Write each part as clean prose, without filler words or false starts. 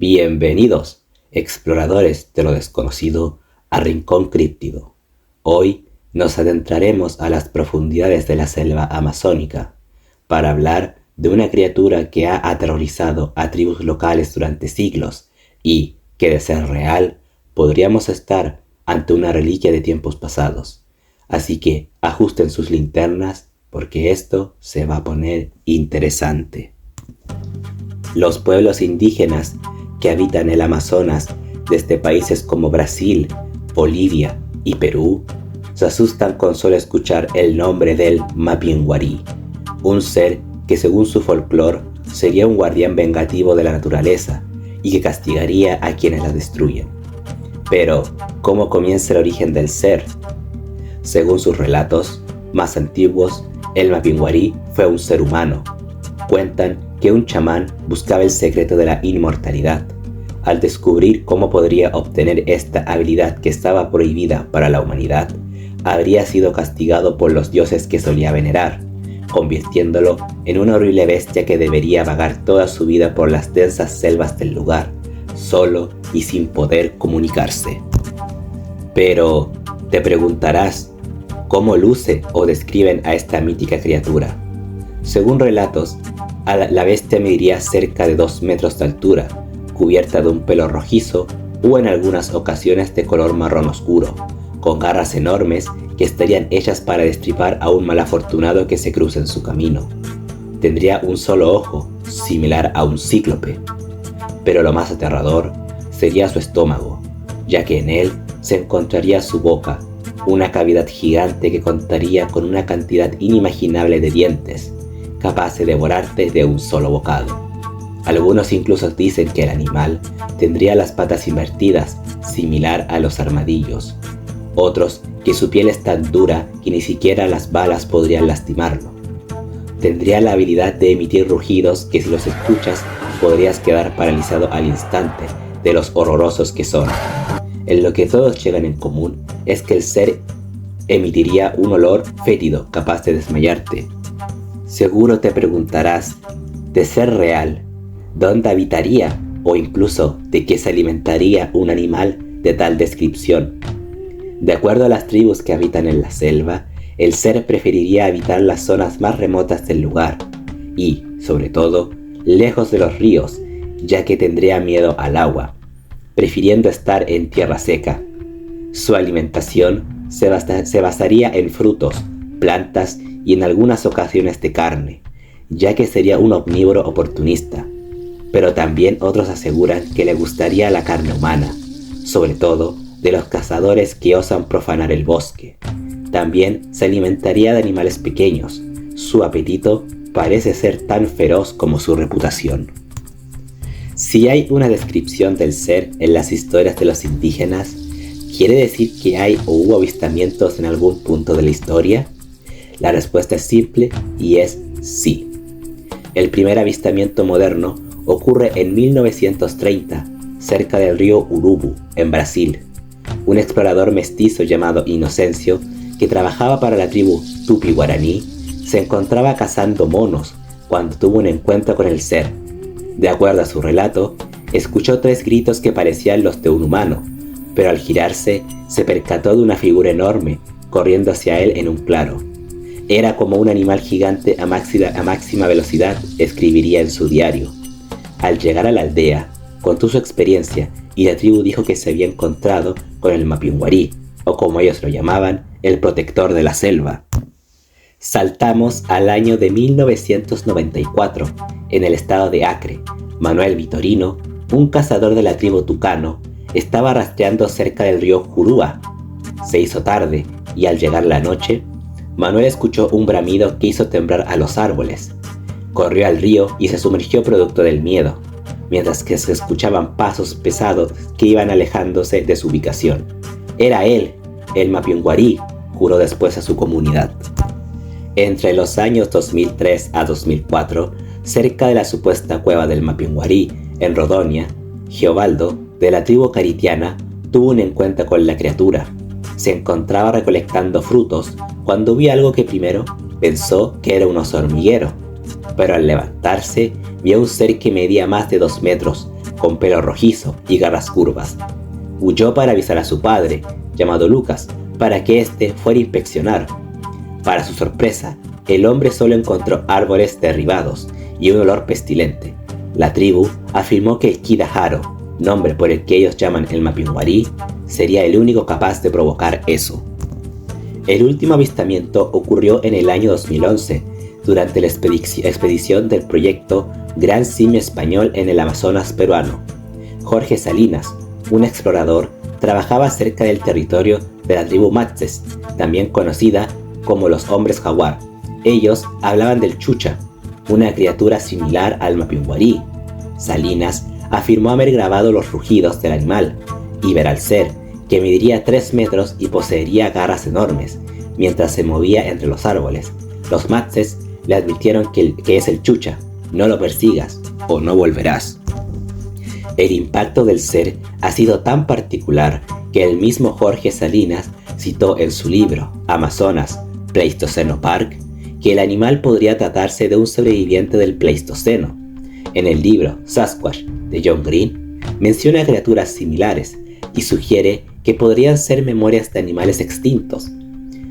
Bienvenidos, exploradores de lo desconocido, a Rincón Críptido. Hoy nos adentraremos a las profundidades de la selva amazónica para hablar de una criatura que ha aterrorizado a tribus locales durante siglos y que, de ser real, podríamos estar ante una reliquia de tiempos pasados. Así que ajusten sus linternas porque esto se va a poner interesante. Los pueblos indígenas que habitan el Amazonas desde países como Brasil, Bolivia y Perú se asustan con solo escuchar el nombre del Mapinguari, un ser que según su folclore sería un guardián vengativo de la naturaleza y que castigaría a quienes la destruyen. Pero, ¿cómo comienza el origen del ser? Según sus relatos más antiguos, el Mapinguari fue un ser humano. Cuentan que un chamán buscaba el secreto de la inmortalidad. Al descubrir cómo podría obtener esta habilidad que estaba prohibida para la humanidad, habría sido castigado por los dioses que solía venerar, convirtiéndolo en una horrible bestia que debería vagar toda su vida por las densas selvas del lugar, solo y sin poder comunicarse. Pero te preguntarás, ¿cómo luce o describen a esta mítica criatura? Según relatos, la bestia mediría cerca de 2 metros de altura, cubierta de un pelo rojizo o en algunas ocasiones de color marrón oscuro, con garras enormes que estarían hechas para destripar a un malafortunado que se cruce en su camino. Tendría un solo ojo, similar a un cíclope. Pero lo más aterrador sería su estómago, ya que en él se encontraría su boca, una cavidad gigante que contaría con una cantidad inimaginable de dientes, capaz de devorarte de un solo bocado. Algunos incluso dicen que el animal tendría las patas invertidas, similar a los armadillos. Otros que su piel es tan dura que ni siquiera las balas podrían lastimarlo. Tendría la habilidad de emitir rugidos que si los escuchas podrías quedar paralizado al instante de los horrorosos que son. En lo que todos llegan en común es que el ser emitiría un olor fétido capaz de desmayarte. Seguro te preguntarás, de ser real, ¿dónde habitaría o incluso de qué se alimentaría un animal de tal descripción? De acuerdo a las tribus que habitan en la selva, el ser preferiría habitar las zonas más remotas del lugar y, sobre todo, lejos de los ríos, ya que tendría miedo al agua, prefiriendo estar en tierra seca. Su alimentación se basaría en frutos, plantas y en algunas ocasiones de carne, ya que sería un omnívoro oportunista. Pero también otros aseguran que le gustaría la carne humana, sobre todo de los cazadores que osan profanar el bosque. También se alimentaría de animales pequeños. Su apetito parece ser tan feroz como su reputación. Si hay una descripción del ser en las historias de los indígenas, ¿quiere decir que hay o hubo avistamientos en algún punto de la historia? La respuesta es simple y es sí. El primer avistamiento moderno ocurre en 1930, cerca del río Urubu, en Brasil. Un explorador mestizo llamado Inocencio, que trabajaba para la tribu Tupi-Guaraní, se encontraba cazando monos cuando tuvo un encuentro con el ser. De acuerdo a su relato, escuchó 3 gritos que parecían los de un humano, pero al girarse se percató de una figura enorme corriendo hacia él en un claro. Era como un animal gigante a máxima velocidad, escribiría en su diario. Al llegar a la aldea, contó su experiencia y la tribu dijo que se había encontrado con el Mapinguari, o como ellos lo llamaban, el protector de la selva. Saltamos al año de 1994, en el estado de Acre. Manuel Vitorino, un cazador de la tribu Tucano, estaba rastreando cerca del río Juruá. Se hizo tarde y al llegar la noche, Manuel escuchó un bramido que hizo temblar a los árboles. Corrió al río y se sumergió producto del miedo, mientras que se escuchaban pasos pesados que iban alejándose de su ubicación. Era él, el Mapinguari, juró después a su comunidad. Entre los años 2003 a 2004, cerca de la supuesta cueva del Mapinguari, en Rodonia, Geobaldo, de la tribu caritiana, tuvo un encuentro con la criatura. Se encontraba recolectando frutos cuando vio algo que primero pensó que era un oso hormiguero, pero al levantarse vio un ser que medía más de 2 metros, con pelo rojizo y garras curvas. Huyó para avisar a su padre, llamado Lucas, para que éste fuera a inspeccionar. Para su sorpresa, el hombre solo encontró árboles derribados y un olor pestilente. La tribu afirmó que el Kidaharo, nombre por el que ellos llaman el Mapinguari, sería el único capaz de provocar eso. El último avistamiento ocurrió en el año 2011, durante la expedición del proyecto Gran Simio Español en el Amazonas peruano. Jorge Salinas, un explorador, trabajaba cerca del territorio de la tribu Matzes, también conocida como los hombres jaguar. Ellos hablaban del chucha, una criatura similar al Mapinguari. Salinas afirmó haber grabado los rugidos del animal y ver al ser, que mediría 3 metros y poseería garras enormes, mientras se movía entre los árboles. Los Matzes le advirtieron que es el chucha, no lo persigas o no volverás. El impacto del ser ha sido tan particular que el mismo Jorge Salinas citó en su libro Amazonas, Pleistoceno Park, que el animal podría tratarse de un sobreviviente del Pleistoceno. En el libro Sasquatch de John Green menciona criaturas similares y sugiere que podrían ser memorias de animales extintos,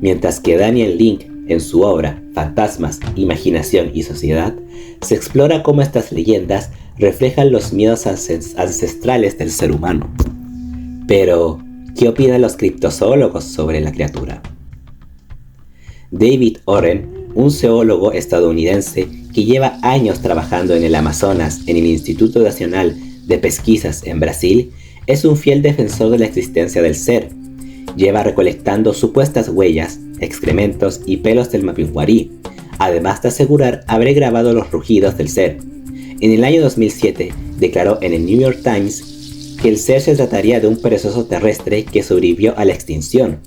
mientras que Daniel Link, en su obra Fantasmas, Imaginación y Sociedad, se explora cómo estas leyendas reflejan los miedos ancestrales del ser humano. Pero, ¿qué opinan los criptozoólogos sobre la criatura? David Oren, un zoólogo estadounidense que lleva años trabajando en el Amazonas en el Instituto Nacional de Pesquisas en Brasil, es un fiel defensor de la existencia del ser. Lleva recolectando supuestas huellas, excrementos y pelos del Mapinguari, además de asegurar haber grabado los rugidos del ser. En el año 2007 declaró en el New York Times que el ser se trataría de un perezoso terrestre que sobrevivió a la extinción.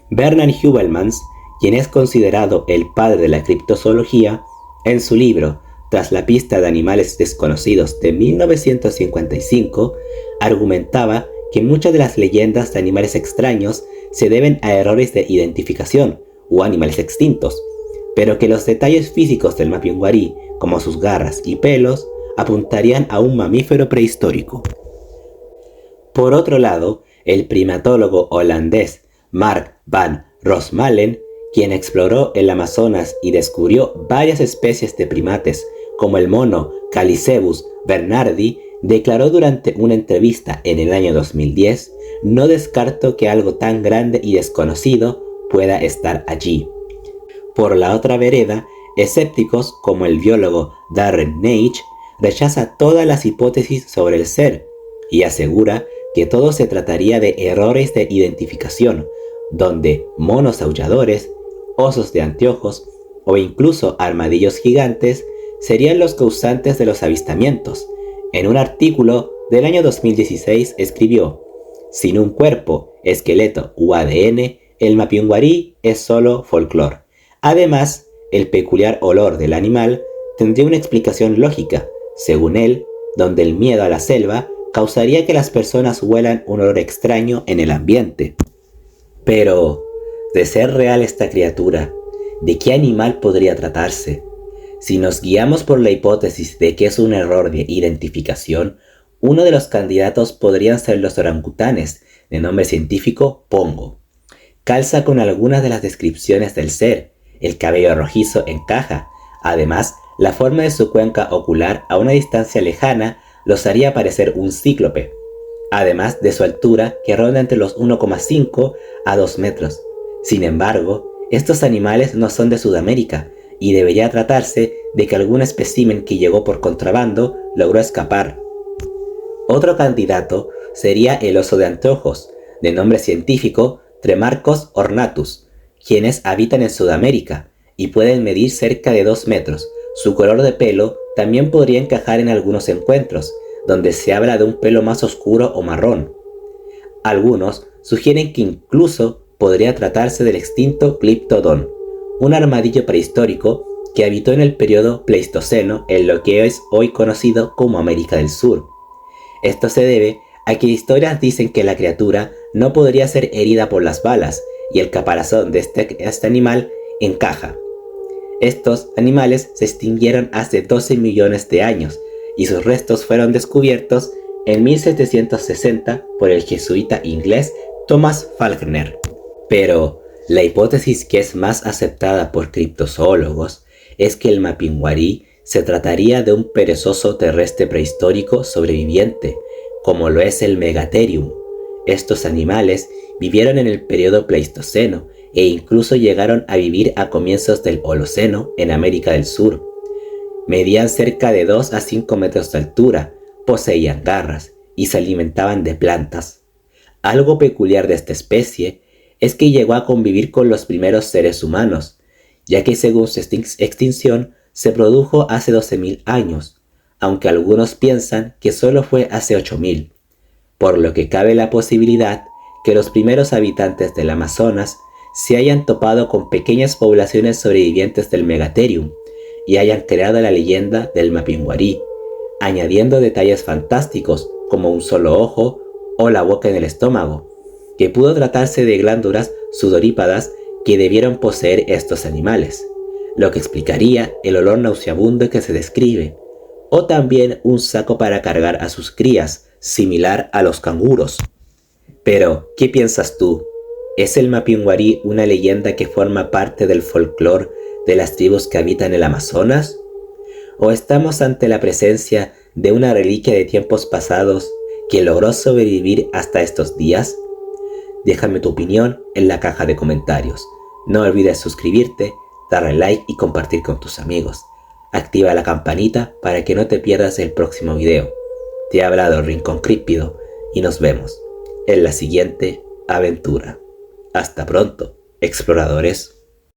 Bernard Hubelmans, quien es considerado el padre de la criptozoología, en su libro Tras la pista de animales desconocidos de 1955, argumentaba que muchas de las leyendas de animales extraños se deben a errores de identificación o animales extintos, pero que los detalles físicos del Mapinguari, como sus garras y pelos, apuntarían a un mamífero prehistórico. Por otro lado, el primatólogo holandés Mark van Roosmalen, quien exploró el Amazonas y descubrió varias especies de primates, como el mono Calicebus bernardi, declaró durante una entrevista en el año 2010: "No descarto que algo tan grande y desconocido pueda estar allí". Por la otra vereda, escépticos como el biólogo Darren Nage rechaza todas las hipótesis sobre el ser y asegura que todo se trataría de errores de identificación, donde monos aulladores, osos de anteojos o incluso armadillos gigantes serían los causantes de los avistamientos. En un artículo del año 2016 escribió: "Sin un cuerpo, esqueleto u ADN, el Mapinguari es solo folclore. Además, el peculiar olor del animal tendría una explicación lógica, según él, donde el miedo a la selva causaría que las personas huelan un olor extraño en el ambiente". Pero, de ser real esta criatura, ¿de qué animal podría tratarse? Si nos guiamos por la hipótesis de que es un error de identificación, uno de los candidatos podrían ser los orangutanes, de nombre científico Pongo. Calza con algunas de las descripciones del ser. El cabello rojizo encaja. Además, la forma de su cuenca ocular a una distancia lejana los haría parecer un cíclope, además de su altura, que ronda entre los 1,5 a 2 metros. Sin embargo, estos animales no son de Sudamérica, y debería tratarse de que algún espécimen que llegó por contrabando logró escapar. Otro candidato sería el oso de anteojos, de nombre científico Tremarcos ornatus, quienes habitan en Sudamérica y pueden medir cerca de 2 metros. Su color de pelo también podría encajar en algunos encuentros, donde se habla de un pelo más oscuro o marrón. Algunos sugieren que incluso podría tratarse del extinto Cliptodon, un armadillo prehistórico que habitó en el periodo Pleistoceno en lo que es hoy conocido como América del Sur. Esto se debe a que historias dicen que la criatura no podría ser herida por las balas y el caparazón de este animal encaja. Estos animales se extinguieron hace 12 millones de años y sus restos fueron descubiertos en 1760 por el jesuita inglés Thomas Falkner. Pero la hipótesis que es más aceptada por criptozoólogos es que el mapinguari se trataría de un perezoso terrestre prehistórico sobreviviente, como lo es el Megatherium. Estos animales vivieron en el periodo Pleistoceno e incluso llegaron a vivir a comienzos del Holoceno en América del Sur. Medían cerca de 2 a 5 metros de altura, poseían garras y se alimentaban de plantas. Algo peculiar de esta especie es que llegó a convivir con los primeros seres humanos, ya que según su extinción se produjo hace 12.000 años, aunque algunos piensan que solo fue hace 8.000, por lo que cabe la posibilidad que los primeros habitantes del Amazonas se hayan topado con pequeñas poblaciones sobrevivientes del Megatherium y hayan creado la leyenda del mapinguari, añadiendo detalles fantásticos como un solo ojo o la boca en el estómago, que pudo tratarse de glándulas sudorípadas que debieron poseer estos animales, lo que explicaría el olor nauseabundo que se describe, o también un saco para cargar a sus crías, similar a los canguros. Pero, ¿qué piensas tú? ¿Es el mapinguari una leyenda que forma parte del folclore de las tribus que habitan el Amazonas? ¿O estamos ante la presencia de una reliquia de tiempos pasados que logró sobrevivir hasta estos días? Déjame tu opinión en la caja de comentarios. No olvides suscribirte, darle like y compartir con tus amigos. Activa la campanita para que no te pierdas el próximo video. Te ha hablado Rincón Críptido y nos vemos en la siguiente aventura. Hasta pronto, exploradores.